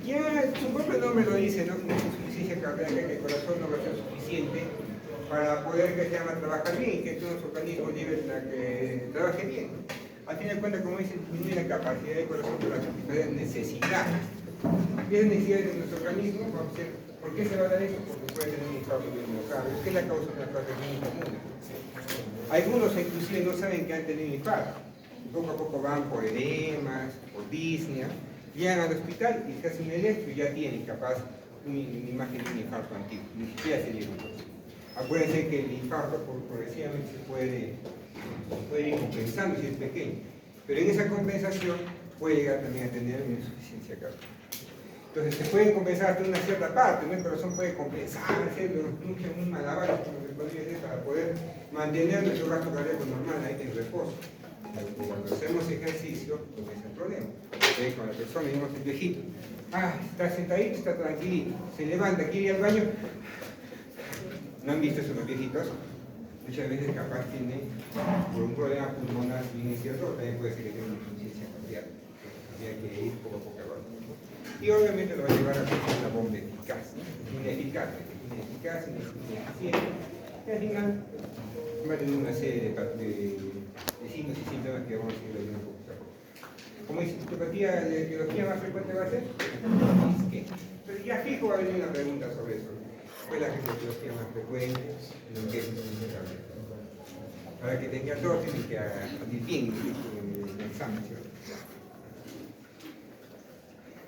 Ya su propio nombre lo dice, ¿no? Una insuficiencia cardíaca, que el corazón no va a ser suficiente para poder que se llama trabajar bien, que todos los organismos lleven a que trabaje bien. Al fin de cuentas, como dice, disminuye la capacidad del corazón para satisfacer necesidades. Y esas necesidades de nuestro organismo, vamos a ser, ¿por qué se va a dar eso? Porque puede tener un infarto de miocardio. ¿Qué es la causa de una placa muy común? Algunos inclusive no saben que han tenido infarto. Poco a poco van por edemas, por disnea, llegan al hospital y se hacen un electro y ya tienen capaz una imagen de un infarto antiguo. Ni siquiera se dieron cuenta. Acuérdense que el infarto progresivamente se puede ir compensando si es pequeño, pero en esa compensación puede llegar también a tener una insuficiencia cardíaca. Entonces se puede compensar hasta una cierta parte, ¿no? El corazón puede compensar, hacer un malabar como se podría decir, para poder mantener nuestro gasto cardíaco normal ahí en reposo. Cuando hacemos ejercicio, pues es el problema. Cuando la persona, digamos, el viejito, está sentadito, está tranquilito, se levanta, quiere ir al baño. ¿No han visto eso los viejitos? Muchas veces capaz tiene, por un problema pulmonar bien cierto, también puede ser que tenga una insuficiencia cardíaca. Tiene que ir poco a poco al baño. Y obviamente lo va a llevar a una bomba eficaz, ineficaz, ineficiente. Y al final va a tener una serie de signos y síntomas que vamos a ir viendo poco a poco. Como dice, citopatía, la etiología más frecuente va a ser isquemia. Pero ya fijo va a venir una pregunta sobre eso. ¿Cuál es la etiología más frecuente en lo que es insuficiencia cardíaca? Para que tenga todo, tienen que salir bien en el examen, ¿cierto?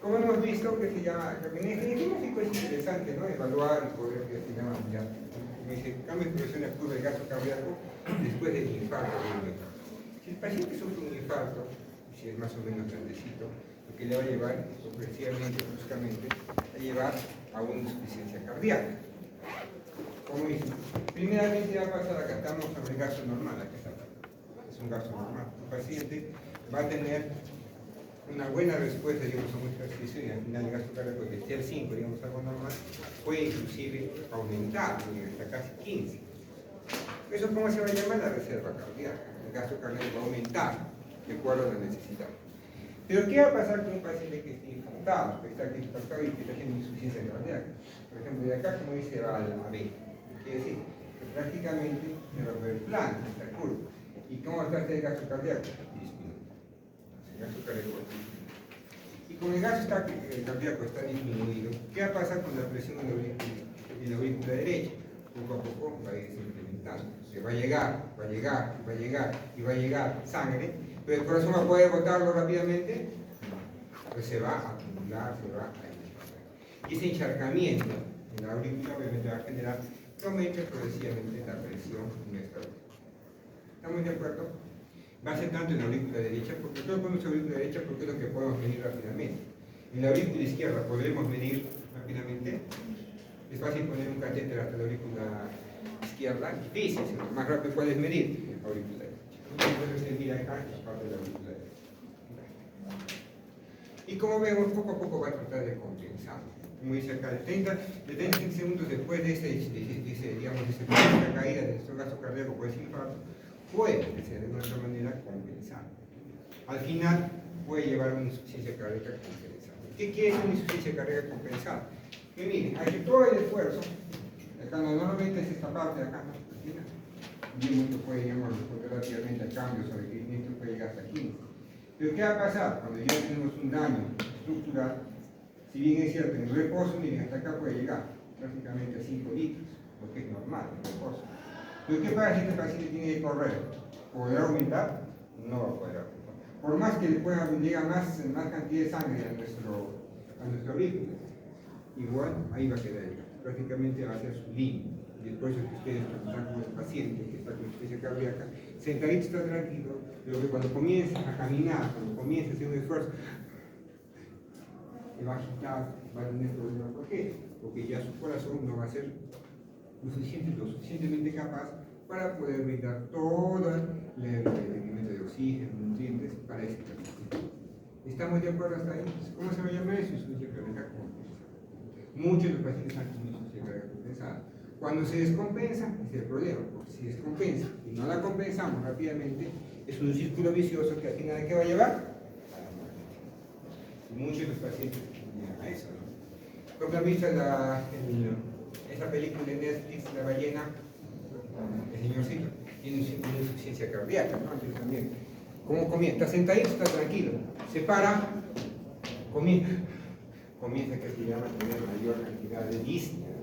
Como hemos visto, que se llama, en el diagnóstico es interesante, ¿no? Evaluar y poder que se llama, ya, como dice, cambio de progresión de curva de gasto cardíaco después del infarto. Si el paciente sufre un infarto, si es más o menos grandecito, lo que le va a llevar progresivamente, bruscamente, a llevar a una insuficiencia cardíaca. Como dice, primeramente va a pasar, acá estamos sobre el gasto normal, acá está, es un gasto normal. El paciente va a tener una buena respuesta, digamos, a un ejercicio y al final el gasto cardíaco que esté al 5, digamos, algo normal, puede inclusive aumentar hasta casi 15. ¿Eso cómo se va a llamar? La reserva cardíaca. El gasto cardíaco va a aumentar de acuerdo a la necesidad. Pero ¿qué va a pasar con un paciente que esté infartado, y que está teniendo insuficiencia cardíaca? Por ejemplo, de acá, como dice, va al AB. Quiere decir que prácticamente se va a ver plano esta curva. ¿Y cómo va a estar el gasto cardíaco? El gasto cardíaco disminuye. Y con el gasto cardíaco está disminuido, ¿qué va a pasar con la presión en la aurícula derecha? Poco a poco va a ir incrementando. Se va a llegar y va a llegar sangre, pero el corazón va a poder botarlo rápidamente, pues se va a acumular, se va a ir. Y ese encharcamiento en la aurícula obviamente va a generar que aumente progresivamente la presión en nuestra aurícula. ¿Estamos de acuerdo? Va a ser tanto en la aurícula derecha, porque todos podemos la aurícula derecha porque es lo que podemos medir rápidamente. En la aurícula izquierda podremos medir rápidamente. Es fácil poner un catéter hasta la aurícula izquierda, difícil, sino más rápido puedes medir la aurícula derecha. Puedes medir acá la parte de la aurícula derecha. Y como vemos, poco a poco va a tratar de compensar. Como dice acá, de 30 segundos después de esa caída de nuestro gasto cardíaco por ese infarto, puede ser de nuestra manera compensar. Al final puede llevar a una insuficiencia cardíaca compensada. ¿Qué quiere decir una insuficiencia cardíaca compensada? Que miren, hay que todo el esfuerzo, acá normalmente es esta parte de acá, y mucho puede, digamos, relativamente a cambios o requerimientos puede llegar hasta 15. Pero ¿qué va a pasar? Cuando ya tenemos un daño estructural, si bien es cierto, en el reposo, miren, hasta acá puede llegar prácticamente a 5 litros, lo que es normal en el reposo. Pero ¿qué pasa si este paciente tiene que correr? ¿Podrá aumentar? No va a poder aumentar. Por más que le pueda llegar más cantidad de sangre a nuestro aurícula, igual ahí va a quedar, prácticamente va a ser su límite. Y por eso es que ustedes cuando están con el paciente que está con insuficiencia cardíaca, sentadito está tranquilo, pero que cuando comienza a caminar, cuando comienza a hacer un esfuerzo, se va a agitar, va a tener problemas. ¿Por qué? Porque ya su corazón no va a ser lo suficientemente capaz para poder brindar todo el requerimiento de oxígeno, nutrientes para ese paciente. ¿Estamos de acuerdo hasta ahí? ¿Cómo se va a llamar eso? Insuficiencia cardíaca compensada. Muchos de los pacientes están con insuficiencia cardíaca compensada. Cuando se descompensa, es el problema, porque si descompensa y no la compensamos rápidamente, es un círculo vicioso que al final ¿a qué va a llevar? A la muerte. Y muchos de los pacientes llegan a eso. Porque han visto esa película de Netflix, La ballena, el señorcito, tiene una insuficiencia cardíaca, ¿no? Entonces también, ¿cómo comienza? Está sentadito, está tranquilo, se para, comienza que se llama a tener mayor cantidad de disney, ¿no?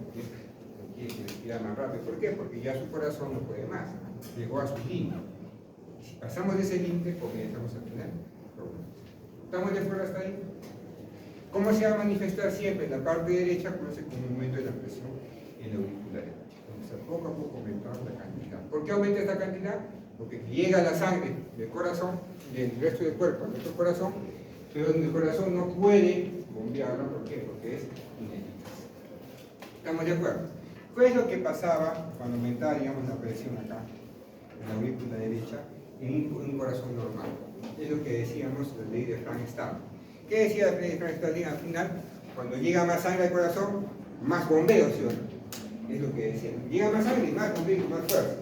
Quiere respirar más rápido. ¿Por qué? Porque ya su corazón no puede más, llegó a su límite. Si pasamos de ese límite, comenzamos a tener problemas. ¿Estamos de acuerdo hasta ahí? ¿Cómo se va a manifestar siempre? En la parte derecha, conoce como un aumento de la presión en la auricular. Entonces, poco a poco aumentamos la cantidad. ¿Por qué aumenta esta cantidad? Porque llega la sangre del corazón, del resto del cuerpo, a nuestro corazón, pero el corazón no puede bombearlo. ¿Por qué? Porque es ineficaz. ¿Estamos de acuerdo? ¿Qué es lo que pasaba cuando aumentaba, digamos, la presión acá, en la aurícula derecha, en un corazón normal? Es lo que decíamos, la ley de Frank-Starr. ¿Qué decía la ley de Frank-Starr? Al final, cuando llega más sangre al corazón, más bombeo, ¿sí o no? Es lo que decían. Llega más sangre y más bombeo y más fuerza.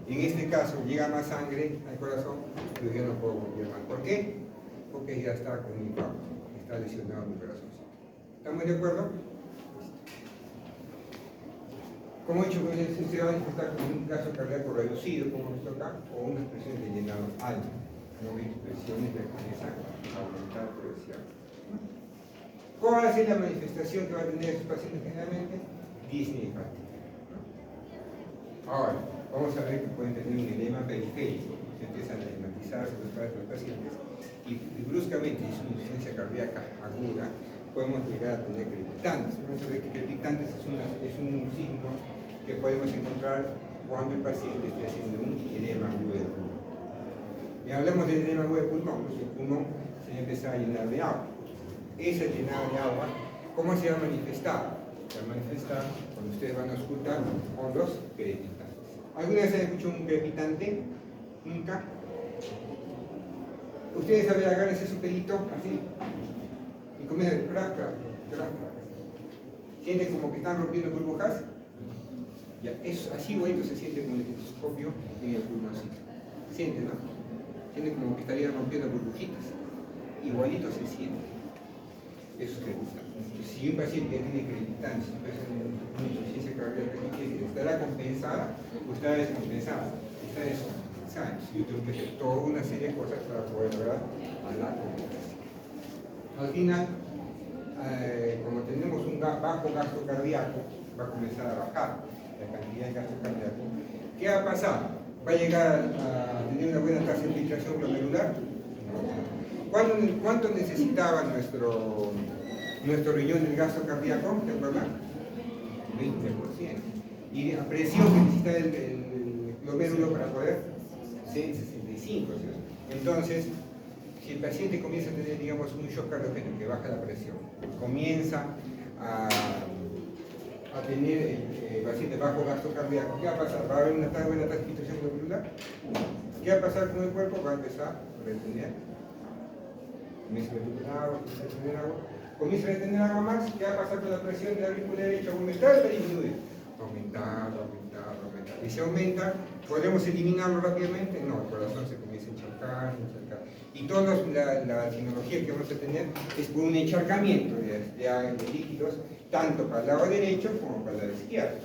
En este caso, llega más sangre al corazón, pero yo no puedo bombear más. ¿Por qué? Porque ya está con un infarto, está lesionado mi corazón. ¿Estamos de acuerdo? Como he dicho, se va a manifestar con un gasto cardíaco reducido, como esto acá, o una presión de llenado alta. No hay presiones de comienzan a aumentar progresivamente. ¿Cuál va a ser la manifestación que va a tener estos pacientes generalmente? Disney hepática. Ahora, vamos a ver que pueden tener un edema periférico. Se empiezan a edematizarse los pacientes y bruscamente, es una insuficiencia cardíaca aguda, podemos llegar a tener crepitantes. Vamos a ver que crepitantes es un signo que podemos encontrar cuando el paciente esté haciendo un edema agudo del pulmón. Y hablamos del edema agudo del pulmón, pues el pulmón se empieza a llenar de agua. Esa llenada de agua, ¿cómo se va a manifestar? Se va a manifestar cuando ustedes van a escuchar con los crepitantes. ¿Alguna vez han escuchado un crepitante? ¿Nunca? Ustedes saben, agárrense su pelito así y comienzan a crack, crack, crack, crack. ¿Sienten como que están rompiendo burbujas? Ya, eso, así igualito se siente con el estetoscopio en el pulmoncito. ¿Sienten, no? Sienten como que estarían rompiendo burbujitas. Igualito se siente. Eso es crepitante. Si un paciente tiene crepitante, si una insuficiencia cardíaca, estará compensada o estará descompensada. Está descompensada. Yo tengo que hacer toda una serie de cosas para poder lograr a la compensación. Al final, como tenemos un bajo gasto cardíaco, va a comenzar a bajar la cantidad de gasto cardíaco. ¿Qué va a pasar? ¿Va a llegar a tener una buena tasa de filtración glomerular? No. ¿Cuánto necesitaba nuestro riñón del gasto cardíaco? ¿Se acuerdan? 20%. ¿Y la presión que necesita el glomérulo para poder? 65. Entonces, si el paciente comienza a tener, digamos, un shock cardiogénico que baja la presión, comienza a tener el paciente bajo gasto cardíaco, ¿qué va a pasar? ¿Va a haber una buena tasa de filtración glomerular? ¿Qué va a pasar con el cuerpo? Va a empezar a retener. Comienza a retener agua. Comienza a retener agua más. ¿Qué va a pasar con la presión de la aurícula derecha? ¿Aumentar o disminuir? Aumentar. Y si aumenta, ¿podemos eliminarlo rápidamente? No, el corazón se comienza a encharcar. Y toda la tecnología que vamos a tener es por un encharcamiento de líquidos, tanto para el lado derecho como para el lado izquierdo.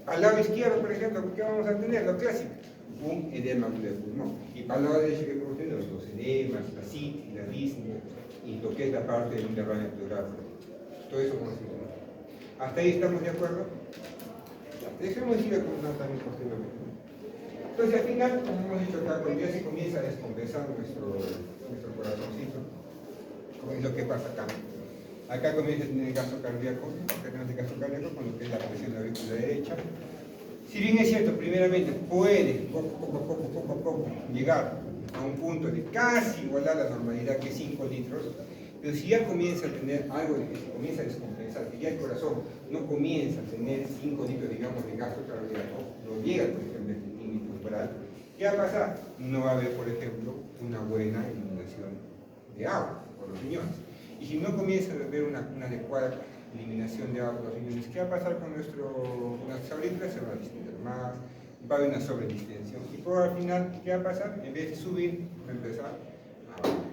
Al lado izquierdo, por ejemplo, ¿qué vamos a tener? Lo clásico, un edema del pulmón. Y para el lado derecho, ¿qué podemos tener? Los edemas, la citis, la disnea, y lo que es la parte de un derrame pleural. Todo eso vamos a tener. ¿Hasta ahí estamos de acuerdo? Dejemos ir a comentar también posteriormente. Entonces, al final, como hemos dicho acá, cuando ya se comienza a descompensar nuestro corazoncito, es lo que pasa acá. Acá comienza a tener gasto cardíaco, con lo que es la presión de la aurícula derecha. Si bien es cierto, primeramente puede poco a poco llegar a un punto de casi igualar la normalidad, que es 5 litros, pero si ya comienza a tener algo de que se comienza a descompensar, que ya el corazón no comienza a tener 5 litros, digamos, de gasto cardíaco, no llega, por ejemplo, al límite temporal, ¿qué va a pasar? No va a haber, por ejemplo, una buena eliminación de agua por los riñones. Y si no comienza a haber una adecuada eliminación de agua por los riñones, ¿qué va a pasar con nuestras aurículas? Se va a distender más, va a haber una sobredistensión. Y por al final, ¿qué va a pasar? En vez de subir, va a empezar a bajar.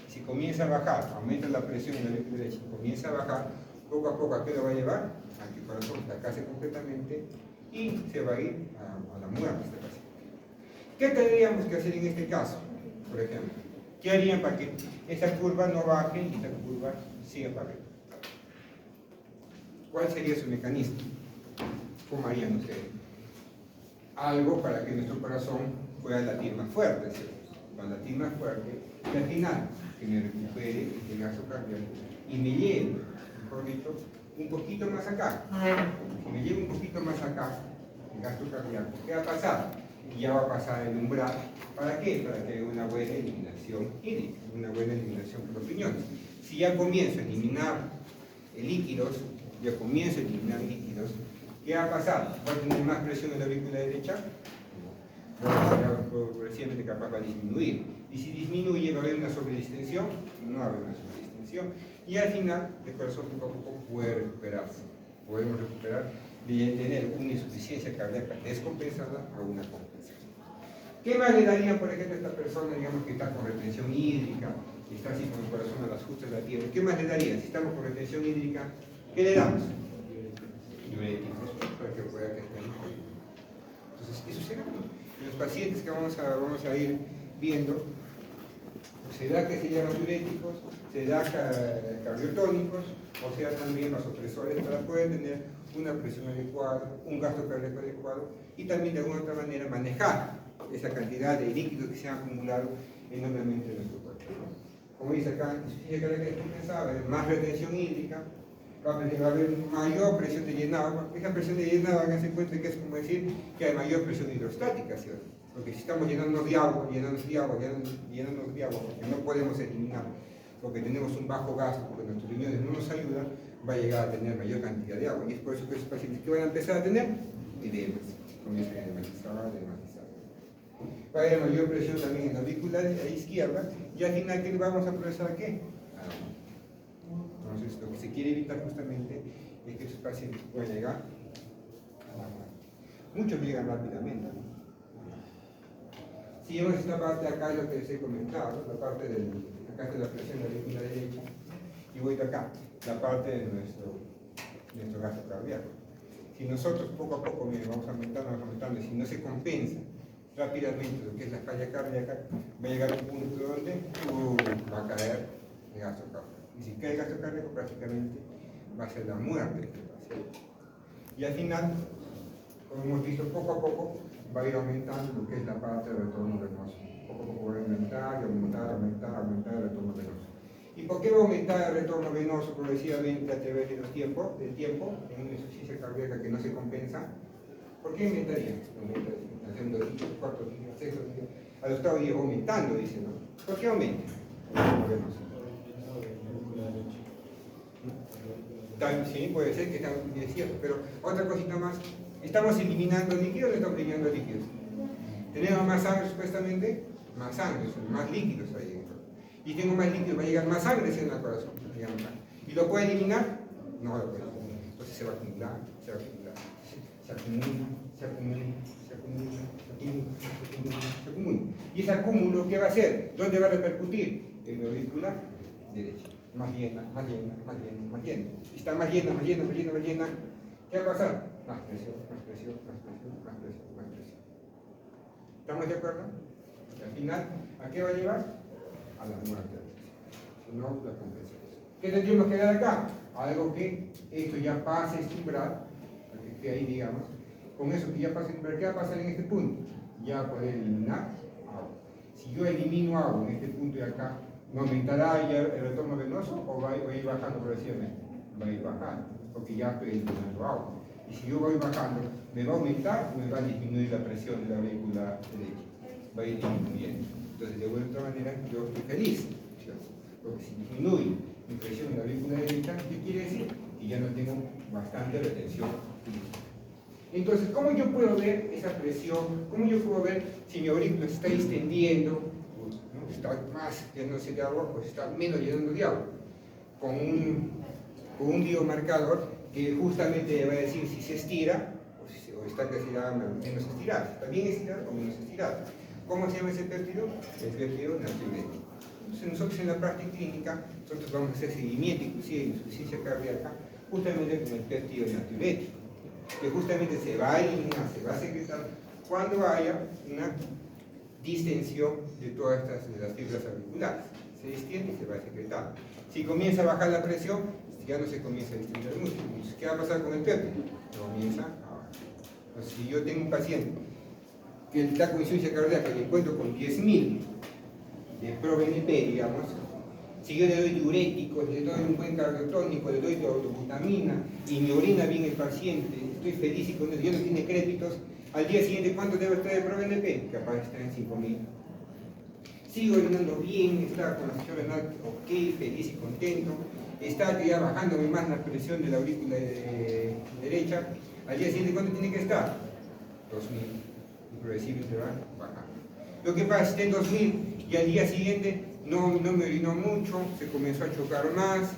Si comienza a bajar, aumenta la presión en la aurícula derecha, comienza a bajar, Poco a poco, ¿a qué lo va a llevar? A que el corazón fracase completamente y se va a ir a la muerte este paciente. ¿Qué tendríamos que hacer en este caso? Por ejemplo, ¿qué harían para que esa curva no baje y esa curva siga para arriba? ¿Cuál sería su mecanismo? ¿Cómo harían ustedes? Algo para que nuestro corazón pueda latir más fuerte, ¿cierto? Va a latir más fuerte y al final que me recupere el gasto cardíaco y me lleve, mejor dicho, un poquito más acá. Si me lleve un poquito más acá, el gasto cardíaco, ¿qué va a pasar? Ya va a pasar el umbral. ¿Para qué? Para que haya una buena eliminación hídrica, una buena eliminación por los riñones. Si ya comienzo a eliminar líquidos, ¿qué va a pasar? ¿Va a tener más presión en la aurícula derecha? Progresivamente capaz va a disminuir. Y si disminuye, ¿va a haber una sobredistensión? No va a haber una sobredistensión. Y al final, el corazón poco a poco puede recuperarse. Podemos recuperar de tener una insuficiencia cardíaca descompensada a una compensación. ¿Qué más le darían, por ejemplo, a esta persona, digamos, que está con retención hídrica, que está así con el corazón a las justas de la tierra? ¿Qué más le darían? Si estamos con retención hídrica, ¿qué le damos? Diuréticos, para que pueda que esté mejor. Entonces, eso será. En los pacientes que vamos a ir viendo, se da que se llaman diuréticos, se da cardiotónicos, o sea, también vasopresores para poder tener una presión adecuada, un gasto cardíaco adecuado y también de alguna otra manera manejar esa cantidad de líquidos que se han acumulado enormemente en nuestro cuerpo, ¿no? Como dice acá, insuficiencia cardíaca descompensada, va a haber más retención hídrica, va a haber mayor presión de llenado. Esa presión de llenado, háganse cuenta que es como decir que hay mayor presión hidrostática, ¿cierto? Porque si estamos llenándonos de agua, porque no podemos eliminar, porque tenemos un bajo gasto, porque nuestros riñones no nos ayudan, va a llegar a tener mayor cantidad de agua. Y es por eso que esos pacientes que van a empezar a tener edemas, comienzan a edematizar. Va a haber mayor presión también en la aurícula izquierda, y al final, ¿qué vamos a procesar a qué? Entonces, lo que se quiere evitar justamente es que esos pacientes puedan llegar a la muerte. Muchos llegan rápidamente, ¿no? Si vemos esta parte de acá, es lo que les he comentado, la parte de acá está la presión de la aurícula derecha, y voy de acá, la parte de nuestro gasto cardíaco. Si nosotros poco a poco vamos aumentando, y si no se compensa rápidamente lo que es la falla cardíaca, va a llegar a un punto donde va a caer el gasto cardíaco. Y si cae el gasto cardíaco, prácticamente va a ser la muerte de este paciente. Y al final, como hemos visto, poco a poco va a ir aumentando lo que es la parte del retorno venoso. Poco a poco va a aumentar el retorno venoso. ¿Y por qué va a aumentar el retorno venoso progresivamente a través del tiempo, en una insuficiencia cardíaca que no se compensa? ¿Por qué aumentaría? Al segundo día, cuarto día, sexto día, al octavo día va aumentando, dice, ¿no? ¿Por qué aumenta? Sí, puede ser que es cierto, pero otra cosita más, ¿estamos eliminando líquidos o no estamos eliminando líquidos? ¿Tenemos más sangre supuestamente? Más sangre, más líquidos ahí dentro. Y tengo más líquidos, va a llegar más sangre hacia el corazón. ¿Y lo puede eliminar? No lo puede eliminar. Entonces se va a acumular. ¿Y ese acúmulo qué va a hacer? ¿Dónde va a repercutir? En la aurícula derecha. Más llena. Si está más llena, ¿qué va a pasar? Más presión. ¿Estamos de acuerdo? Y al final, ¿a qué va a llevar? A la muerte. Si no, la compensación. ¿Qué tendríamos que dar acá? Algo que esto ya pase este umbral, para que esté ahí, digamos. Con eso que ya pase este umbral, ¿qué va a pasar en este punto? Ya va a poder eliminar agua. Si yo elimino agua en este punto de acá, ¿no aumentará ya el retorno venoso o va a ir bajando progresivamente? Va a ir bajando, porque ya estoy eliminando agua. Y si yo voy bajando, ¿me va a aumentar o me va a disminuir la presión de la aurícula derecha? Va a ir disminuyendo. Entonces, de alguna otra manera, yo estoy feliz, ¿cierto? Porque si disminuye mi presión en la aurícula derecha, ¿qué quiere decir? Que ya no tengo bastante retención. Entonces, ¿cómo yo puedo ver esa presión? ¿Cómo yo puedo ver si mi aurícula se está extendiendo? ¿No? Está más llenándose de agua, pues está menos llenando de agua. Con un biomarcador que justamente va a decir si se estira o está casi menos estirada. ¿Está bien estirada o menos estirada? ¿Cómo se llama ese péptido? El péptido natriurético. Entonces nosotros en la práctica clínica, nosotros vamos a hacer seguimiento inclusive de insuficiencia cardíaca, justamente con el péptido natriurético, que justamente se va a eliminar, se va a secretar cuando haya una distensión de todas las fibras auriculares. Se distiende y se va a secretar. Si comienza a bajar la presión, ya no se comienza a distender el músculo. Entonces, ¿qué va a pasar con el péptido? Comienza a bajar. Entonces, si yo tengo un paciente que está con insuficiencia cardíaca y encuentro con 10.000 de ProBNP, digamos, si yo le doy diuréticos, le doy un buen cardiotónico, le doy dobutamina y me orina bien el paciente, estoy feliz y con él, yo no tiene créditos, al día siguiente, ¿cuánto debe estar de ProBNP? Capaz está en 5.000. Sigo orinando bien, está con la sesión renal ok, feliz y contento, está ya bajándome más la presión de la aurícula derecha, al día siguiente, ¿cuánto tiene que estar? 2.000. Y progresivamente va bajando. Lo que pasa es que en 2.000 y al día siguiente no me orinó mucho, se comenzó a chocar más,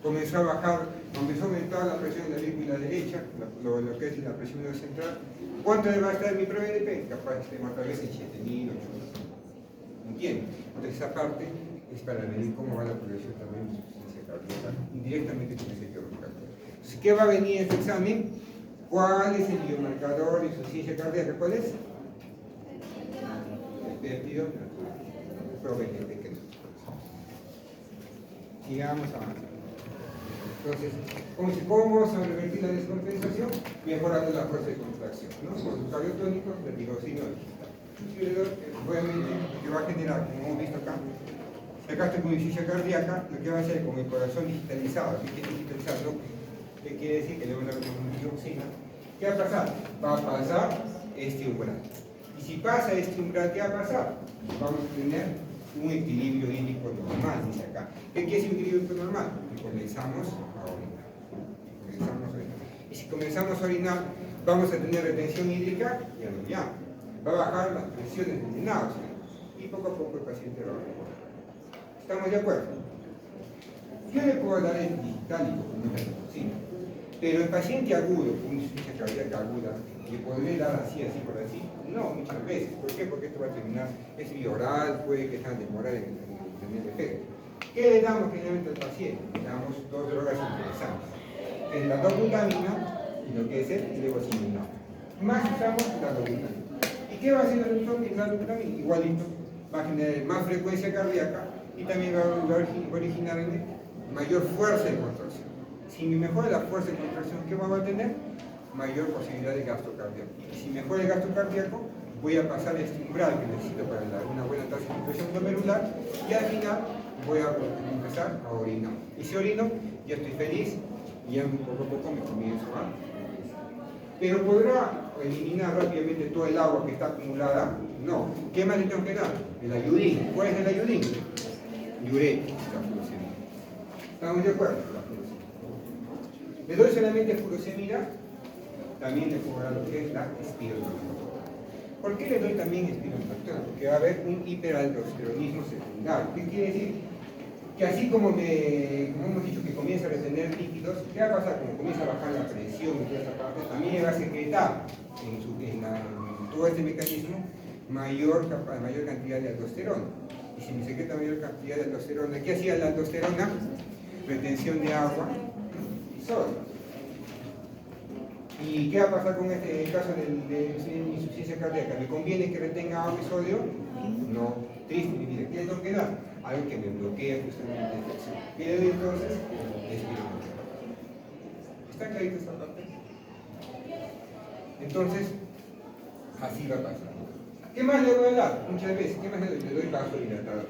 comenzó a bajar, comenzó a aumentar la presión de la aurícula derecha, lo que es la presión central. ¿Cuánto debe estar mi ProBNP? Capaz estemos otra vez en 7.000, 8.000. ¿Entienden? Entonces esa parte es para medir cómo va la progresión también de insuficiencia cardíaca, indirectamente con ese biomarcador. Entonces, ¿qué va a venir en este examen? ¿Cuál es el biomarcador de insuficiencia cardíaca? ¿Cuál es? El péptido ProBNP. Sigamos avanzando. Entonces, ¿cómo vamos a revertir la descompensación? Mejorando la fuerza de contracción, ¿no? Con los cardiotónicos de tirosina digital. Obviamente, lo que va a generar, como hemos visto acá, si acá estoy con insuficiencia cardíaca, lo que va a hacer con el corazón digitalizado, ¿qué quiere digitalizarlo? ¿Qué quiere decir? Que le voy a dar una dioxina. ¿Qué va a pasar? Va a pasar este umbral. Y si pasa este umbral, ¿qué va a pasar? Vamos a tener un equilibrio hídrico normal, dice acá. ¿Qué quiere decir un equilibrio hídrico normal? Que comenzamos a orinar. Y si comenzamos a orinar, vamos a tener retención hídrica y anemia. Va a bajar las presiones de náusea y poco a poco el paciente va a mejorar. ¿Estamos de acuerdo? Yo le puedo dar el digitálico como una toxina, pero el paciente agudo, con insuficiencia cardíaca aguda, ¿le podré dar así por así? No, muchas veces. ¿Por qué? Porque esto va a terminar, es vía oral, puede que sea demorar en tener efecto. ¿Qué le damos generalmente al paciente? Le damos dos drogas interesantes, que es la dobutamina y lo que es el levosimenol. Más usamos la dobutamina. ¿Y qué va a hacer la dobutamina? Igualito, va a generar más frecuencia cardíaca y también va a originar mayor fuerza de contracción. Si mejora la fuerza de contracción, ¿qué va a tener? Mayor posibilidad de gasto cardíaco. Y si mejora el gasto cardíaco, voy a pasar este umbral que necesito para una buena tasa de infiltración glomerular y al final voy a empezar a orinar. Y si orino, ya estoy feliz y ya poco a poco me comienzo a... Pero ¿podrá eliminar rápidamente todo el agua que está acumulada? No. ¿Qué más le tengo que dar? El ayudín. ¿Cuál es el ayudín? Diurético, la furosemida. ¿Estamos de acuerdo? La furosemida. Le doy solamente furosemida, también le puedo dar lo que es la espironolactona. ¿Por qué le doy también espironolactona? Porque va a haber un hiperaldosteronismo secundario. ¿Qué quiere decir? Que así como hemos dicho que comienza a retener líquidos, ¿qué va a pasar? Como comienza a bajar la presión y toda esa parte, también va a secretar en todo este mecanismo mayor cantidad de aldosterona. Y si me secreta mayor cantidad de aldosterona, ¿qué hacía la aldosterona? Retención de agua y sodio. ¿Y qué va a pasar con este caso de insuficiencia cardíaca? ¿Me conviene que retenga agua y sodio? No. Triste mi vida. ¿Qué le tengo que dar? Algo que me bloquee justamente la infección. ¿Qué le doy entonces? Espironolactona. ¿Está clarito esta parte? Entonces, así va a pasar. ¿Qué más le voy a dar? Muchas veces, ¿qué más le doy? Le doy vasodilatador.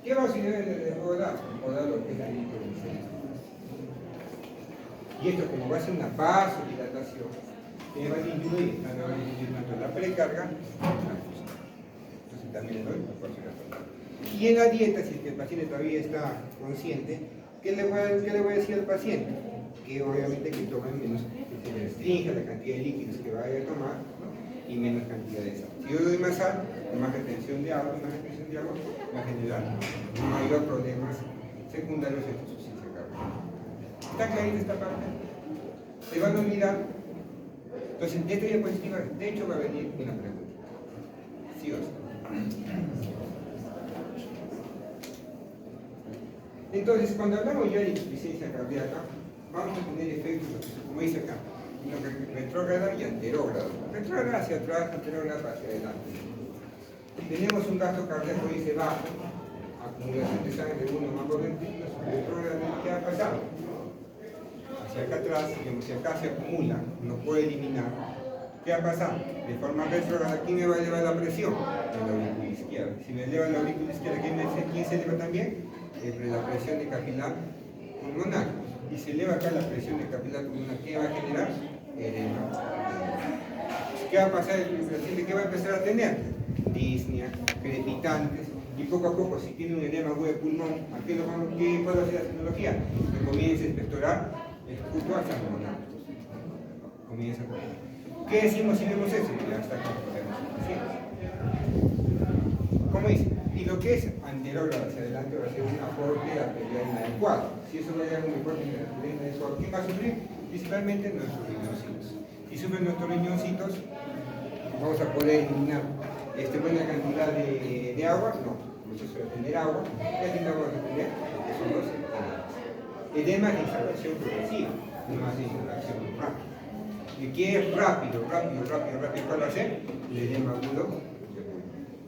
¿Qué vasodilatador le puedo dar? Le puedo dar lo que es el nitroglicerina. Y esto, como va a ser una vasodilatación, va a disminuir tanto la precarga como la fusión. Entonces también le doy la vasodilatador. Y en la dieta, si es que el paciente todavía está consciente, ¿qué le voy a decir al paciente? Que obviamente que tome menos, que se restrinja la cantidad de líquidos que vaya a tomar, ¿no? Y menos cantidad de sal. Si yo doy más sal, más retención de agua, va a generar mayor problemas secundarios en su insuficiencia cardíaca. ¿Está clarita esta parte? Se van a olvidar. Entonces, de esta diapositiva, de hecho, va a venir una pregunta. ¿Sí o sí? Entonces, cuando hablamos ya de insuficiencia cardíaca, vamos a tener efectos, como dice acá, retrógrada y anterógrada. Retrógrada hacia atrás, anterógrada hacia adelante. Tenemos un gasto cardíaco, dice bajo, acumulación de sangre de uno más por ventrículos, retrógrada, ¿qué ha pasado? Hacia acá atrás, digamos, si acá se acumula, no puede eliminar. ¿Qué ha pasado? De forma retrógrada, ¿quién me va a elevar la presión? En la aurícula izquierda. Si me eleva la aurícula izquierda, ¿quién se eleva también? La presión de capilar pulmonar. Y se eleva acá la presión de capilar pulmonar, ¿qué va a generar? Edema. ¿Qué va a pasar? El paciente que va a empezar a tener disnea, crepitantes, y poco a poco, si tiene un edema agudo de pulmón, ¿qué puede hacer la tecnología? Que comience a expectorar esputo hasta pulmonar. Comienza con él. ¿Qué decimos si vemos eso? Ya está con. ¿Cómo dice? Y lo que es anterógrado hacia adelante va a ser un aporte arterial inadecuado. Si eso va a dar un aporte arterial inadecuado, ¿quién va a sufrir? Principalmente nuestros riñoncitos. Si sufren nuestros riñoncitos, vamos a poder eliminar buena cantidad de agua, no, proceso de tener agua, y aquí vamos a tener lo que son los edemas de insalación progresiva, no más de insalación rápida. Y que es rápido, ¿cuál va a ser? El edema agudo.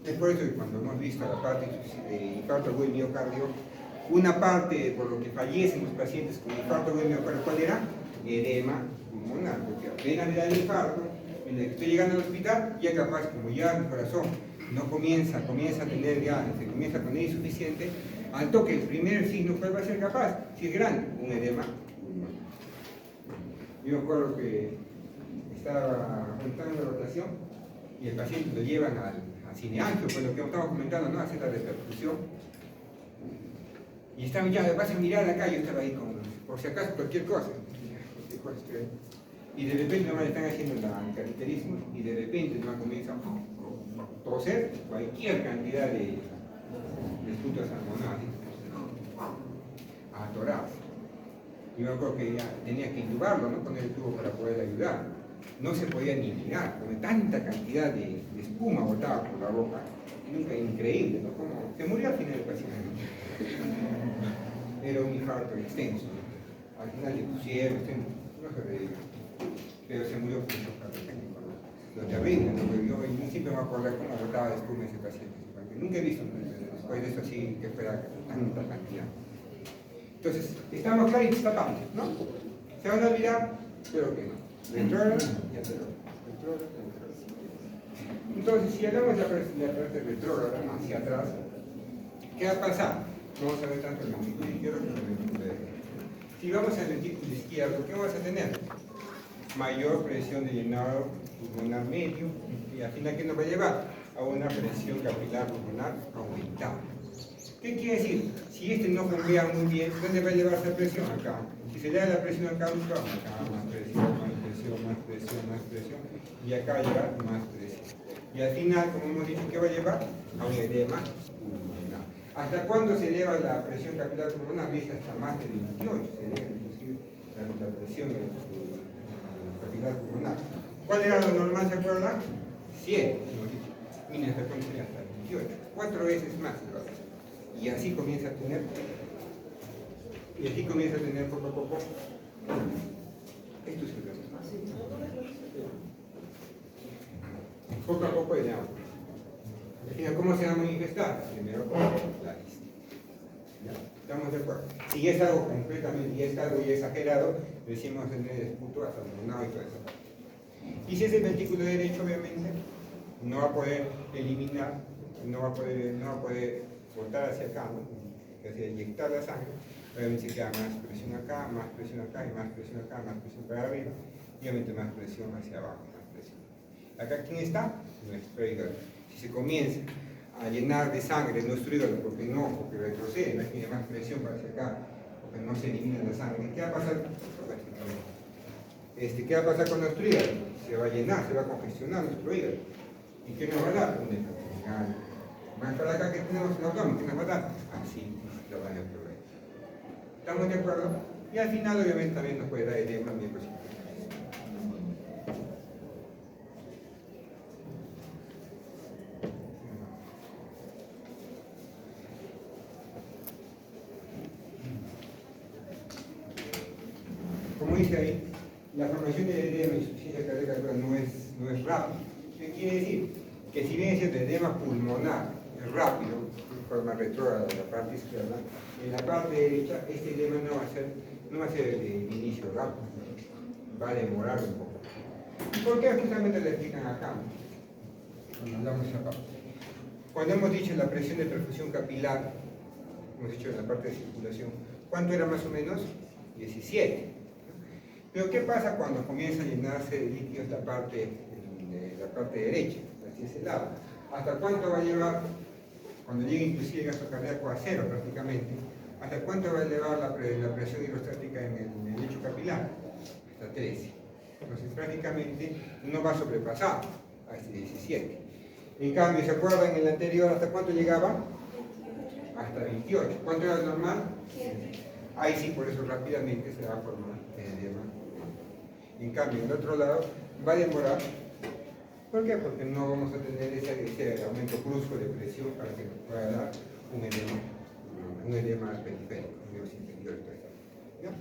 Es por eso que cuando hemos visto la parte de infarto agudo del miocardio, una parte por lo que fallecen los pacientes con infarto agudo del miocardio, ¿cuál era? Edema pulmonar, porque apenas le da el infarto, en el que estoy llegando al hospital, ya capaz, como ya mi corazón no comienza a tener ya, se comienza a poner insuficiente, al toque, el primer signo, ¿cuál va a ser capaz? Si es grande, un edema pulmonar. Yo me acuerdo que estaba en la rotación y el paciente lo llevan al cineangio, pues lo que estamos comentando, ¿no? Hacer la repercusión. Y estaban ya, vas a mirar acá, yo estaba ahí por si acaso, cualquier cosa. Y de repente nomás le están haciendo el cateterismo y de repente nomás comienza a toser cualquier cantidad de esputos salmonales, a atorarse. Y me acuerdo que ya tenía que intubarlo, ¿no? Poner el tubo para poder ayudar. No se podía ni mirar, porque tanta cantidad de espuma botaba por la boca. Nunca, increíble, ¿no? Como se murió al final el paciente. Era un infarto extenso, ¿no? Al final le pusieron, no se veía, pero se murió por un shock cardíaco. Lo terrible, ¿no? Porque yo siempre me acuerdo cómo botaba de espuma ese paciente. Nunca he visto después de eso así que fuera tanta cantidad. Entonces, estamos claros, esta parte, ¿no? Se van a olvidar, pero que no. Retrógrada y anterógrada. Entonces, si hablamos de la parte retrógrada hacia atrás, ¿qué va a pasar? Vamos a ver tanto el ventículo izquierdo como el ventículo derecho. Si vamos al ventículo izquierdo, ¿qué vamos a tener? Mayor presión de llenado pulmonar medio, y al final, ¿qué nos va a llevar? A una presión capilar pulmonar aumentada. ¿Qué quiere decir? Si este no bombea muy bien, ¿dónde va a llevarse la presión? Acá. Si se le da la presión acá, acá más presión, y acá llega más presión. Y al final, como hemos dicho, ¿qué va a llevar? A un edema pulmonar. ¿Hasta cuándo se eleva la presión capilar pulmonar? Dice hasta más de 28, se eleva inclusive la presión capilar pulmonar. ¿Cuál era lo normal, se acuerdan? 100, mira, hasta 28, 4 veces más. Y así comienza a tener, poco a poco, esto es el poco a poco el agua. ¿Cómo se va a manifestar? Primero con la disnea. ¿Estamos de acuerdo? Si es algo completamente, y es algo exagerado, decimos en el esputo hasta el y todo eso. Y si es el ventículo derecho, obviamente, no va a poder eliminar, no va a poder botar hacia acá, ¿no? Es decir, inyectar la sangre, obviamente se queda más presión acá, y más presión acá, más presión para arriba, y obviamente más presión hacia abajo, más presión. Acá, ¿quién está? Nuestro hígado. Si se comienza a llenar de sangre nuestro hígado, porque retrocede, no tiene más presión para hacia acá, porque no se elimina la sangre, ¿qué va a pasar? ¿Qué va a pasar con nuestro hígado? Se va a llenar, se va a congestionar nuestro hígado. ¿Y qué nos va a dar? Un descarga. Más para acá que tenemos el abdomen, ¿qué nos va a dar? Así lo van a probar. ¿Estamos de acuerdo? Y al final, obviamente, también nos puede dar edema miembros inferiores. como dice ahí, la formación del edema y insuficiencia cardíaca no es rápida. ¿Qué quiere decir? Que si bien es cierto, el edema pulmonar es rápido, de forma retrógrada de la parte izquierda, en la parte derecha este edema no va a ser de inicio rápido, va a demorar un poco. ¿Por qué? Justamente lo explican acá, cuando hablamos acá. Cuando hemos dicho la presión de perfusión capilar, hemos dicho en la parte de circulación, ¿cuánto era más o menos? 17. Pero ¿qué pasa cuando comienza a llenarse de líquidos la parte derecha, hacia ese lado? ¿Hasta cuánto va a llevar, cuando llegue inclusive el gasto cardíaco a 0 prácticamente, hasta cuánto va a elevar la presión hidrostática en el lecho capilar? Hasta 13. Entonces prácticamente no va a sobrepasar a este 17. En cambio, ¿se acuerdan en el anterior hasta cuánto llegaba? Hasta 28. ¿Cuánto era normal? Ahí sí, por eso rápidamente se va a formar el edema. En cambio, en el otro lado va a demorar. ¿Por qué? Porque no vamos a tener ese aumento brusco de presión para que nos pueda dar un edema periférico, un edema inferior. ¿Ya?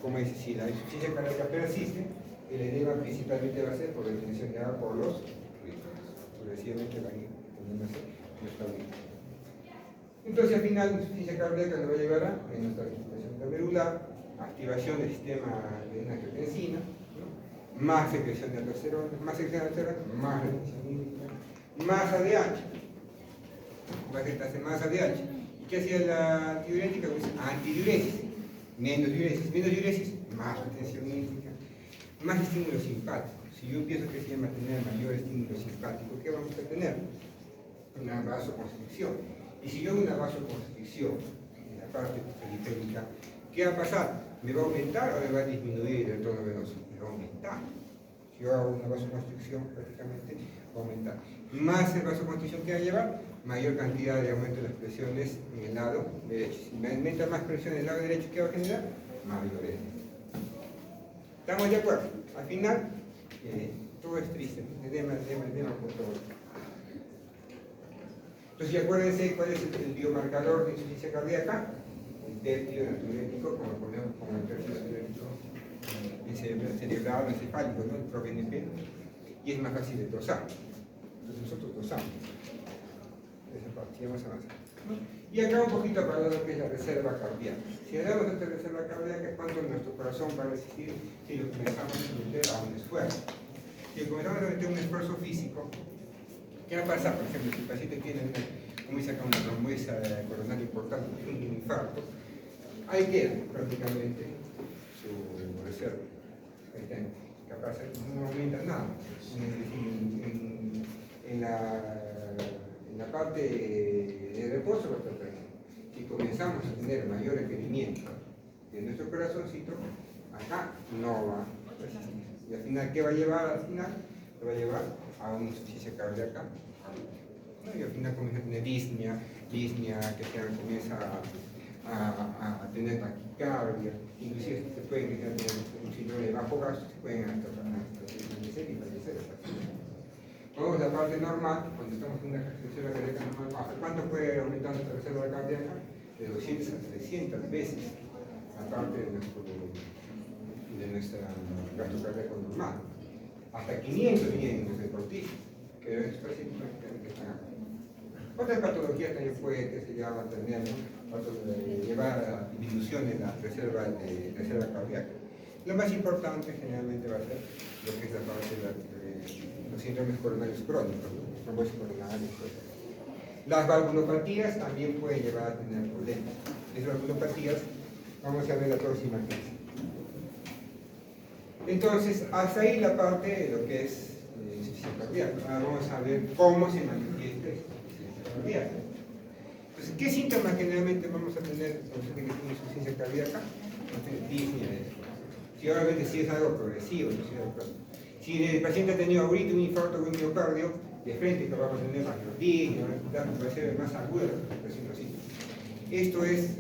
Como dice, si la insuficiencia cardíaca persiste, el edema principalmente va a ser por retención de agua por los ritmos. Progresivamente van a ir poniéndose nuestra vida. Entonces, al final, la insuficiencia cardíaca nos va a llevar a nuestra respiración glomerular, activación del sistema de angiotensina, ¿no? Más secreción de aldosterona, más retención hídrica, más ADH. Va a afectarse más ADH. ¿Y qué hacía la antidiurética? Pues antidiuresis. Menos diuresis, más retención hídrica, más estímulo simpático. Si yo empiezo que se llama tener mayor estímulo simpático, ¿qué vamos a tener? Una vasoconstricción. Y si yo hago una vasoconstricción en la parte periférica, ¿qué va a pasar? ¿Me va a aumentar o me va a disminuir el retorno venoso? Me va a aumentar. Si yo hago una vasoconstricción, prácticamente va a aumentar. Más vasoconstricción que va a llevar, mayor cantidad de aumento de las presiones en el lado derecho. Si me aumenta más presión en el lado derecho, ¿qué va a generar? Mayor edema. ¿Estamos de acuerdo? Al final, todo es triste. Edema por todo. Entonces, acuérdense cuál es el biomarcador de insuficiencia cardíaca. El péptido natriurético, como lo ponemos como el péptido natriurético cerebral o encefálico, ¿no? El ProBNP. Y es más fácil de dosar. Entonces, nosotros dosamos. Vamos a avanzar. Y acá un poquito para lo que es la reserva cardíaca. Si hablamos de esta reserva cardíaca, es cuánto nuestro corazón va a resistir si lo comenzamos a someter a un esfuerzo. Si comenzamos a someter a un esfuerzo físico, ¿qué va a pasar? Por ejemplo, si el paciente tiene una trombosis coronaria importante, un infarto, ahí queda prácticamente su reserva. Ahí está, capaz no aumenta nada. En la parte de reposo va a estar tranquilo. Si comenzamos a tener mayor requerimiento de nuestro corazoncito, acá no va a resistir. Y al final, ¿qué va a llevar al final? Lo va a llevar a una insuficiencia cardíaca. ¿No? Y al final comienza a tener disnea que comienza a tener taquicardia, inclusive se pueden tener un síndrome de bajo gasto, se pueden hasta fallecer y fallecer. Vamos a la parte normal, cuando estamos en una reserva cardíaca normal baja. ¿Cuánto puede aumentar nuestra reserva cardíaca? De 200 a 300 veces, aparte de nuestra gasto cardíaco normal. Hasta 500 vienen los deportistas, que es prácticamente están acá. Otras patologías también pueden que se llaman tener, ¿no? Llevar a disminución de la reserva cardíaca. Lo más importante generalmente va a ser lo que es la parte de los síndromes coronarios crónicos, ¿no? Trombosis coronarios. Las valvulopatías también pueden llevar a tener problemas. Las valvulopatías, vamos a ver la próxima clase. Entonces, hasta ahí la parte de lo que es insuficiencia cardíaca. Ahora vamos a ver cómo se manifiesta insuficiencia cardíaca. Entonces, ¿qué síntomas generalmente vamos a tener cuando se tiene insuficiencia cardíaca? Disnea de esfuerzo. Si obviamente si es algo progresivo, no es algo crónico. Si el paciente ha tenido ahorita un infarto o un miocardio, de frente que vamos a tener más disnea, va a ser más aguda la presión así. Esto es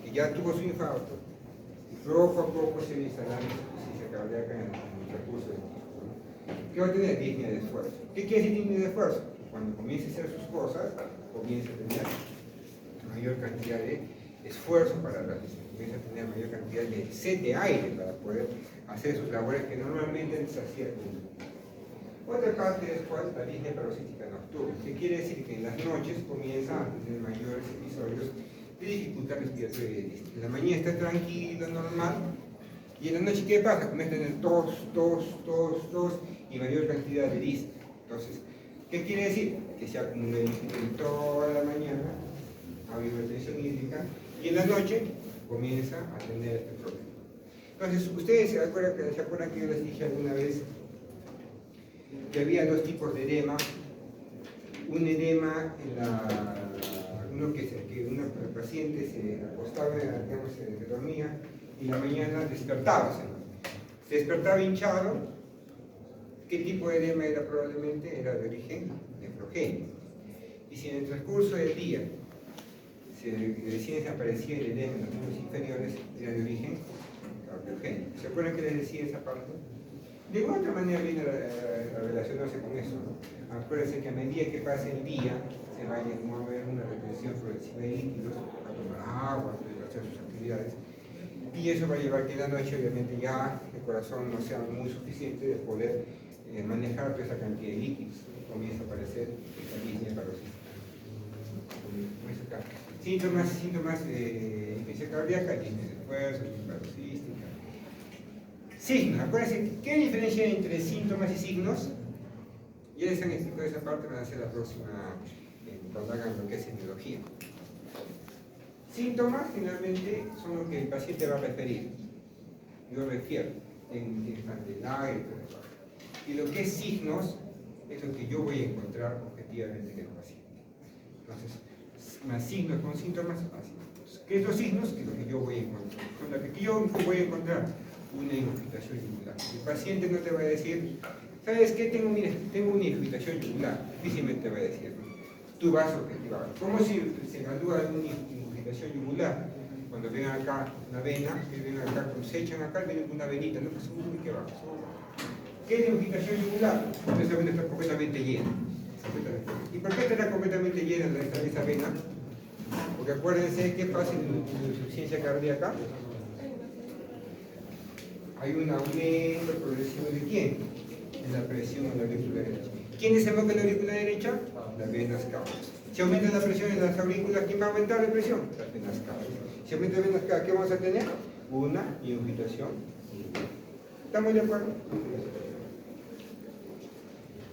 que ya tuvo su infarto y poco a poco se va instalando insuficiencia cardíaca en el recurso del tiempo, ¿no? ¿Qué va a tener? Disnea de esfuerzo. ¿Qué quiere decir disnea de esfuerzo? Cuando comience a hacer sus cosas, comienza a tener mayor cantidad de esfuerzo para realizar, comienza a tener mayor cantidad de sed de aire para poder hacer sus labores que normalmente se hacía con. Otra parte es la disnea paroxística nocturna, que quiere decir que en las noches comienza a tener mayores episodios de dificultad respiratoria. En la mañana está tranquilo, normal, y en la noche, ¿qué pasa? Comienza a tener tos y mayor cantidad de disnea. Entonces, ¿qué quiere decir? Que se acumula en toda la mañana, hay hipertensión hídrica, y en la noche comienza a tener este problema. Entonces, ustedes se acuerdan que yo les dije alguna vez que había dos tipos de edema. Un edema que una paciente se acostaba, digamos, se dormía y en la mañana despertaba. Se despertaba hinchado. ¿Qué tipo de edema era probablemente? Era de origen nefrogénico. Y si en el transcurso del día recién aparecía el edema en los miembros inferiores, era de origen cardiogénico. ¿Se acuerdan que les decía esa parte? De igual otra manera viene a relacionarse con eso, ¿no? Acuérdense que a medida que pase el día, se va a mover una retención progresiva de líquidos, a tomar agua, a hacer sus actividades, y eso va a llevar que en la noche, obviamente, ya el corazón no sea muy suficiente de poder manejar toda esa cantidad de líquidos. Comienza a aparecer esta disnea paroxística. Síntomas de insuficiencia cardíaca, disnea de esfuerzo, disnea paroxística. Signos, acuérdense, ¿qué diferencia hay entre síntomas y signos? Ya les han explicado esa parte, van a ser la próxima, cuando hagan lo que es semiología. Síntomas, finalmente, son lo que el paciente va a referir. Yo refiero, tiene falta de aire, y lo que es signos, es lo que yo voy a encontrar objetivamente en el paciente. Entonces, más signos con síntomas, así. ¿Qué es los signos? Que es lo que yo voy a encontrar. Con lo que yo voy a encontrar una ingurgitación yugular. El paciente no te va a decir, ¿sabes qué? Tengo una ingurgitación yugular. Difícilmente te va a decir, ¿no? Tú vas a objetivar. ¿Cómo se evalúa una ingurgitación yugular? Cuando ven acá una vena, que ven acá, cuando se echan acá, ven una venita, no pasa uy, ¿qué va? ¿Qué es la ingurgitación yugular? Esa vena está completamente llena. ¿Y por qué estará completamente llena esa vena? Porque acuérdense qué pasa en la insuficiencia cardíaca. Hay un aumento progresivo de quién? En la presión en la aurícula derecha. ¿Quién desemboca en la aurícula derecha? Las venas cavas. Si aumenta la presión en las aurículas, ¿quién va a aumentar la presión? Las venas cavas. Si aumenta las venas cavas, ¿qué vamos a tener? Una ingurgitación. ¿Estamos de acuerdo?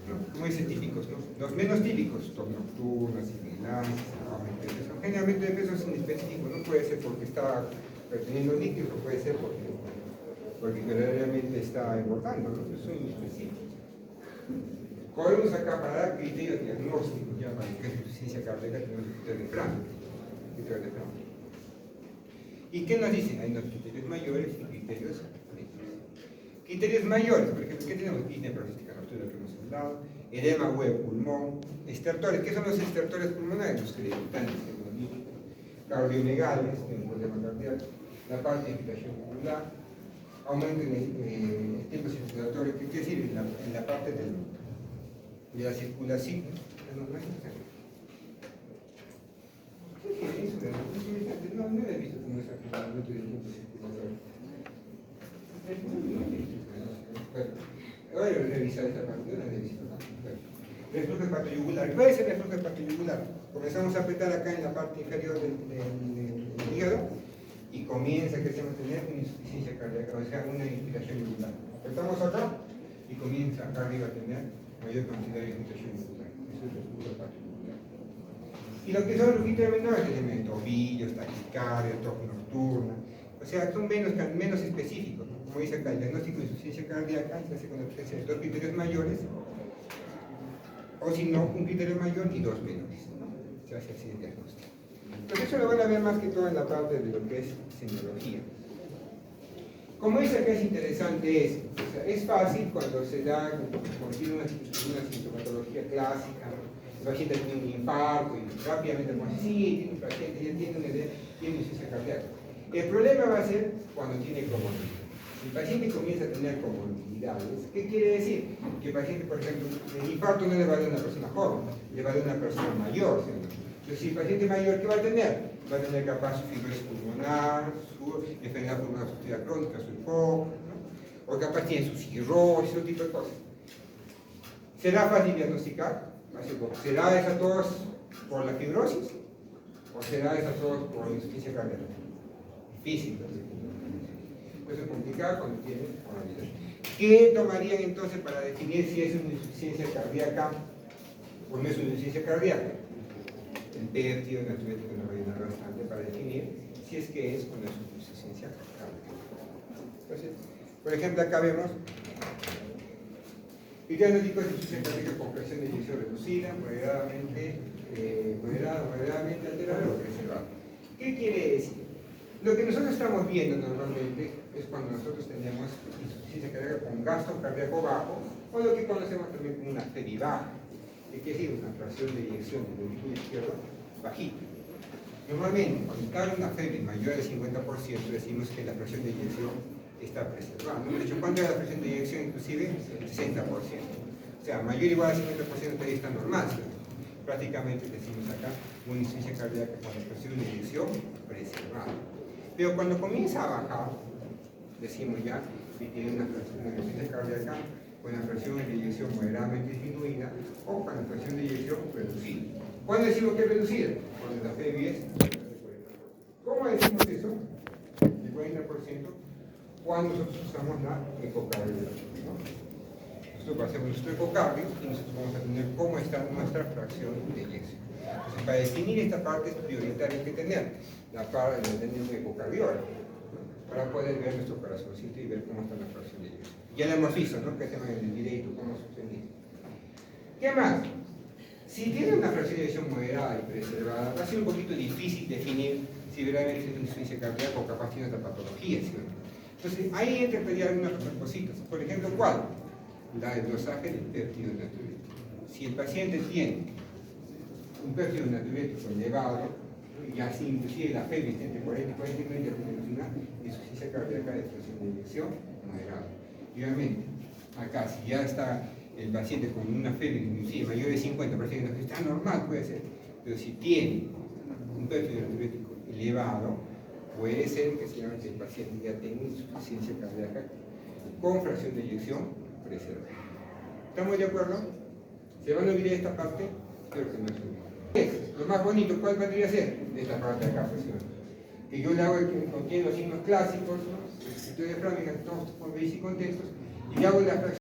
No, como dicen típicos, ¿no? Los menos típicos, tos nocturnas, sibilancias, aumento de peso. Generalmente de peso es inespecífico, no puede ser porque está reteniendo líquidos, o puede ser porque verdaderamente está engordando, ¿no? Eso es inespecífico. Podemos acá para dar criterios diagnósticos, ya para lo que es insuficiencia cardíaca, tenemos el criterio de Frank. ¿Y qué nos dicen? Hay unos criterios mayores y criterios menores. Criterios mayores, por ejemplo, ¿qué tenemos? Disnea paroxística nocturna que hemos hablado, edema huevo pulmón, estertores. ¿Qué son los estertores pulmonares? Los que están cardiolegales, un problema cardíaco, la parte de infiltración ocular, aumento en el tiempo circulatorio, ¿qué quiere decir? En la parte de la circulación. No he visto cómo es el aumento del tiempo circulatorio. Voy a revisar esta parte, no la he visto. Reflujo hepatoyugular. ¿Cuál es el reflujo hepatoyugular? Comenzamos a apretar acá en la parte inferior del hígado y comienza a tener una insuficiencia cardíaca, o sea, una inspiración yugular. Apretamos acá y comienza acá arriba a tener mayor cantidad de inspiración yugular. Eso es el reflujo hepatoyugular. Y lo que son los criterios menores, el tobillos, taquicardia, tos nocturna, o sea, son menos específicos, ¿no? Como dice acá, el diagnóstico de insuficiencia cardíaca se hace con la presencia de 2 criterios mayores, o si no, un criterio mayor y 2 menores, ¿no? Se hace así el diagnóstico. Entonces eso lo van a ver más que todo en la parte de lo que es semiología. Como dice acá es interesante es, o sea, es fácil cuando se da, cuando tiene una sintomatología clásica, el paciente tiene un infarto y rápidamente como sí, tiene un paciente, ya tiene una insuficiencia cardíaca. El problema va a ser cuando tiene comorbilidad. Si el paciente comienza a tener comorbilidades, ¿qué quiere decir? Que el paciente, por ejemplo, el infarto no le va a dar a una persona joven, le va a dar a una persona mayor, ¿sí? Entonces, si el paciente mayor, ¿qué va a tener? Va a tener capaz su fibrosis pulmonar, su enfermedad pulmonar obstructiva crónica, su EPOC, ¿no? O capaz tiene su cirrosis, ese tipo de cosas. ¿Será fácil diagnosticar? ¿Será esa tos por la fibrosis? ¿O será esa tos por la insuficiencia cardíaca? Difícil. Eso es complicado cuando tiene comorbilidad. ¿Qué tomarían entonces para definir si es una insuficiencia cardíaca o no es una insuficiencia cardíaca? El pértido natriurético nos va a ayudar bastante para definir si es que es una insuficiencia cardíaca. Entonces, por ejemplo, acá vemos el diagnóstico de insuficiencia cardíaca con presión de eyección reducida, moderadamente alterada o preservada. ¿Qué quiere decir? Lo que nosotros estamos viendo normalmente es cuando nosotros tenemos insuficiencia cardíaca con gasto cardíaco bajo, o lo que conocemos también como una FEBI baja, que quiere decir una fracción de eyección del ventrículo izquierdo bajita. Normalmente, cuando está una FEBI mayor del 50%, decimos que la fracción de eyección está preservada. ¿No? De hecho, ¿cuánto es la fracción de eyección? Inclusive 60%. O sea, mayor o igual a 50% todavía está normal, ¿sí? Prácticamente decimos acá una insuficiencia cardíaca con la fracción de eyección preservada. Pero cuando comienza a bajar, decimos ya que tiene una insuficiencia cardíaca con la fracción de eyección moderadamente disminuida o con la fracción de eyección reducida. ¿Cuándo decimos que es reducida? Cuando la FEBI es de 40%. ¿Cómo decimos eso? El 40% cuando nosotros usamos la ecocardiografía, ¿no? Nosotros hacemos nuestro ecocardio y nosotros vamos a tener cómo está nuestra fracción de eyección. Entonces, para definir esta parte es prioritario que tener la parte de tener un ecocardiógrafo, ¿no? Para poder ver nuestro corazoncito y ver cómo está la fracción de eyección. Ya lo hemos visto, ¿no? Que hacemos en el directo, cómo sucede. ¿Qué más? Si tiene una fracción de eyección moderada y preservada, va a ser un poquito difícil definir si verdaderamente es una insuficiencia cardíaca o capaz tiene otra patología, ¿sí? Entonces, ahí entraría algunas otras cositas. Por ejemplo, ¿cuál? El dosaje del pértido natriurético. Si el paciente tiene un pértido natriurético elevado, y así inclusive la FEBI entre 40 y 49, ya tenemos una insuficiencia cardíaca de fracción de eyección moderada. Y obviamente, acá, si ya está el paciente con una FEBI inclusive mayor de 50, parece que está normal, puede ser, pero si tiene un pértido natriurético elevado, puede ser que el paciente ya tenga insuficiencia cardíaca con fracción de eyección preservada. ¿Estamos de acuerdo? ¿Se van a olvidar esta parte? Creo que no es lo más bonito. ¿Cuál vendría a ser? Esta parte de acá, que yo le hago contiene los signos clásicos, ¿no? Escritura diafragmática, todos con y contextos, y hago la fracción